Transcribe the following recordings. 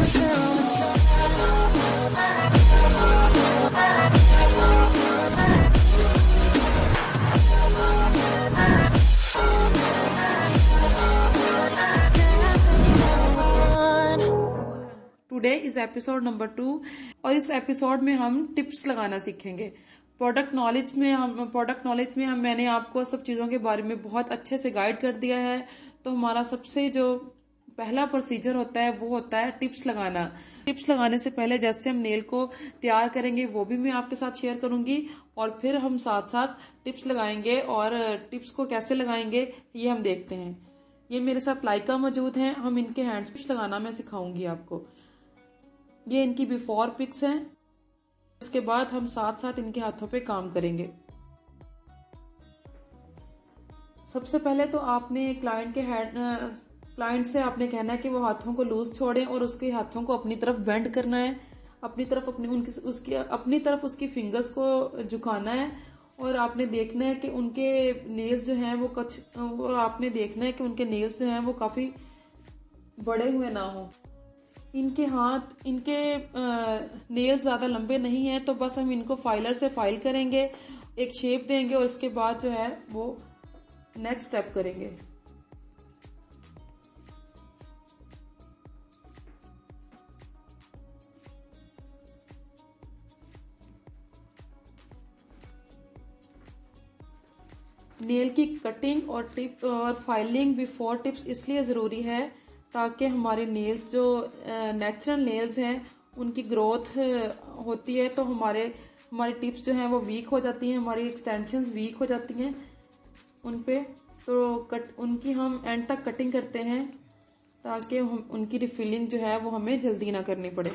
Today is episode number 2 और इस episode में हम टिप्स लगाना सीखेंगे। प्रोडक्ट नॉलेज में हम मैंने आपको सब चीज़ों के बारे में बहुत अच्छे से गाइड कर दिया है। तो हमारा सबसे जो पहला प्रोसीजर होता है वो होता है टिप्स लगाना। टिप्स लगाने से पहले जैसे हम नेल को तैयार करेंगे वो भी मैं आपके साथ शेयर करूंगी, और फिर हम साथ साथ टिप्स लगाएंगे, और टिप्स को कैसे लगाएंगे ये हम देखते हैं। ये मेरे साथ लाइका मौजूद हैं, हम इनके हैंड्स टिप्स लगाना मैं सिखाऊंगी आपको। ये इनकी बिफोर पिक्स हैं। इसके बाद हम साथ साथ इनके हाथों पे काम करेंगे। सबसे पहले तो आपने क्लाइंट से आपने कहना है कि वो हाथों को लूज छोड़ें और उसके हाथों को अपनी तरफ बेंड करना है, अपनी तरफ उसकी फिंगर्स को झुकाना है, और आपने देखना है कि उनके नेल्स जो हैं वो काफी बड़े हुए ना हो। इनके नेल्स ज्यादा लंबे नहीं हैं, तो बस हम इनको फाइलर से फाइल करेंगे, एक शेप देंगे, और इसके बाद जो है वो नेक्स्ट स्टेप करेंगे। नेल की कटिंग और फाइलिंग बिफोर टिप्स इसलिए ज़रूरी है ताकि हमारे नेल्स जो नेचुरल नेल्स हैं उनकी ग्रोथ होती है, तो हमारी टिप्स जो हैं वो वीक हो जाती हैं, हमारी एक्सटेंशंस वीक हो जाती हैं उन पे। तो उनकी हम एंड तक कटिंग करते हैं ताकि उनकी रिफिलिंग जो है वो हमें जल्दी ना करनी पड़े।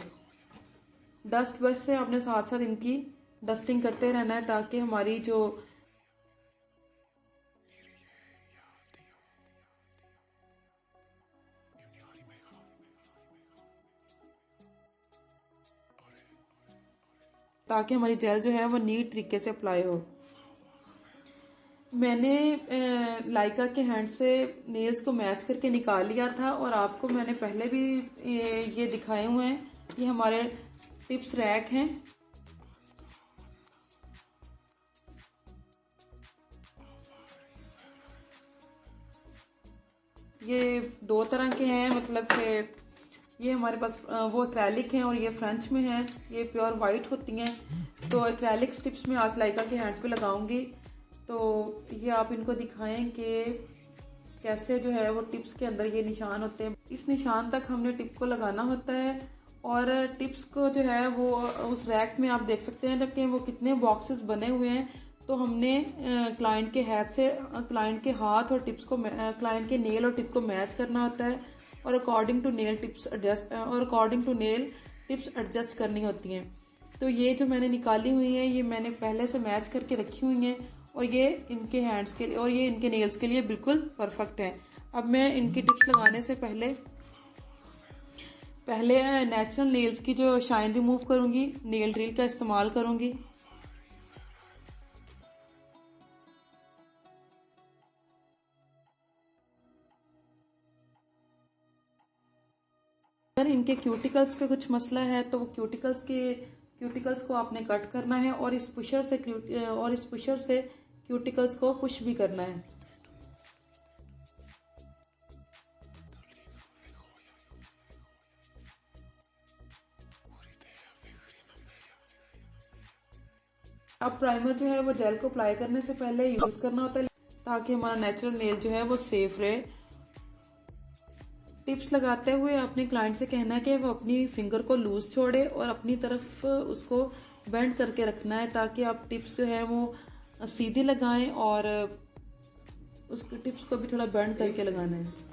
डस्ट ब्रश से अपने साथ साथ इनकी डस्टिंग करते रहना है ताकि हमारी जो जेल जो है वो नीट तरीके से अप्लाई हो। मैंने लाइका के हैंड से नेल्स को मैच करके निकाल लिया था, और आपको मैंने पहले भी ये दिखाए हुए हैं। ये हमारे टिप्स रैक हैं। ये दो तरह के हैं, मतलब कि ये हमारे पास वो एक्रेलिक हैं और ये फ्रेंच में हैं। ये प्योर वाइट होती हैं। तो एक्रेलिक टिप्स में आज लाइका के हैंड्स पे लगाऊंगी। तो ये आप इनको दिखाएं कि कैसे जो है वो टिप्स के अंदर ये निशान होते हैं। इस निशान तक हमने टिप को लगाना होता है, और टिप्स को जो है वो उस रैक में आप देख सकते हैं कि वो कितने बॉक्सेस बने हुए हैं। तो हमने क्लाइंट के हाथ और टिप्स को क्लाइंट के नेल और टिप को मैच करना होता है, और according to nail tips adjust करनी होती हैं। तो ये जो मैंने निकाली हुई है ये मैंने पहले से मैच करके रखी हुई हैं, और ये इनके हैंड्स के लिए और ये इनके नेल्स के लिए बिल्कुल परफेक्ट है। अब मैं इनकी टिप्स लगाने से पहले नेचुरल नेल्स की जो शाइन रिमूव करूंगी, नेल ड्रिल का इस्तेमाल करूंगी। अगर इनके क्यूटिकल्स पे कुछ मसला है तो वो क्यूटिकल्स को आपने कट करना है, और इस पुशर से क्यूटिकल्स को पुश भी करना है। अब प्राइमर जो है वो जेल को अप्लाई करने से पहले यूज करना होता है ताकि हमारा नेचुरल नेल जो है वो सेफ रहे। टिप्स लगाते हुए अपने क्लाइंट से कहना है कि वो अपनी फिंगर को लूज छोड़े और अपनी तरफ उसको बेंड करके रखना है, ताकि आप टिप्स जो है वो सीधी लगाएं, और उसके टिप्स को भी थोड़ा बेंड करके लगाना है।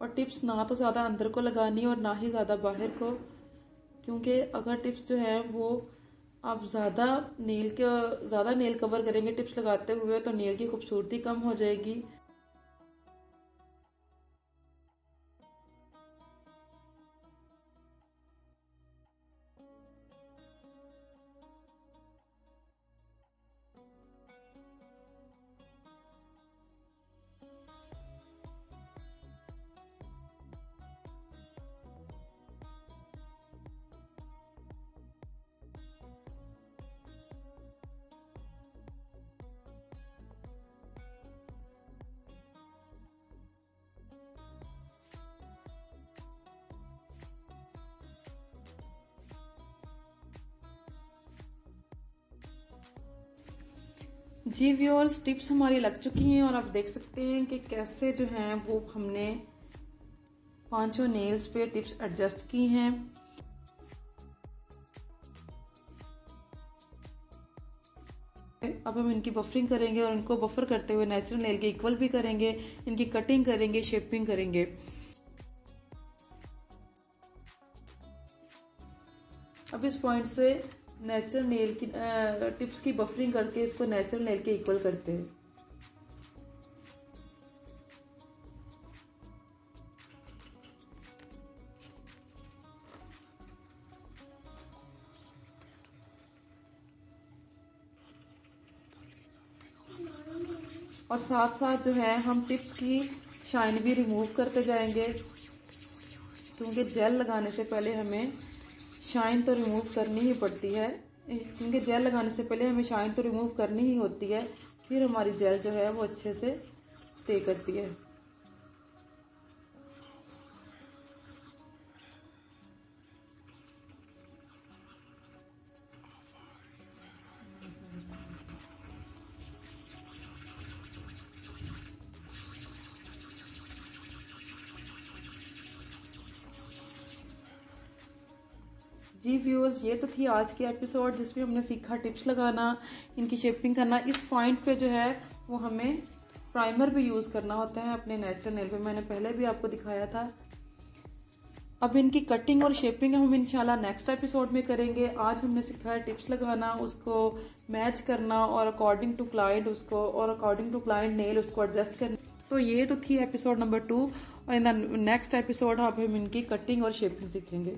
और टिप्स ना तो ज़्यादा अंदर को लगानी और ना ही ज़्यादा बाहर को, क्योंकि अगर टिप्स जो है वो आप ज़्यादा नेल कवर करेंगे टिप्स लगाते हुए तो नेल की खूबसूरती कम हो जाएगी। जी व्यूअर्स, टिप्स हमारी लग चुकी हैं और आप देख सकते हैं कि कैसे जो हैं वो हमने पांचों नेल्स पे टिप्स एडजस्ट की हैं। अब हम इनकी बफरिंग करेंगे और इनको बफर करते हुए नेचुरल नेल के इक्वल भी करेंगे, इनकी कटिंग करेंगे, शेपिंग करेंगे। अब इस पॉइंट से नेचुरल नेल की टिप्स की बफरिंग करके इसको नेचुरल नेल के इक्वल करते हैं। और साथ साथ जो है हम टिप्स की शाइन भी रिमूव करते जाएंगे, क्योंकि जेल लगाने से पहले हमें शाइन तो रिमूव करनी ही पड़ती है। क्योंकि जेल लगाने से पहले हमें शाइन तो रिमूव करनी ही होती है, फिर हमारी जेल जो है वो अच्छे से स्टे करती है। जी व्यूअर्स, ये तो थी आज की एपिसोड जिसमें हमने सीखा टिप्स लगाना, इनकी शेपिंग करना। इस पॉइंट पे जो है वो हमें प्राइमर भी यूज़ करना होता है अपने नेचुरल नेल पे, मैंने पहले भी आपको दिखाया था। अब इनकी कटिंग और शेपिंग हम इंशाल्लाह नेक्स्ट एपिसोड में करेंगे। आज हमने सीखा है टिप्स लगाना, उसको मैच करना और अकॉर्डिंग टू क्लाइंट नेल उसको एडजस्ट करना। तो ये तो थी एपिसोड नंबर 2 और इन द नेक्स्ट एपिसोड अब हम इनकी कटिंग और शेपिंग सीखेंगे।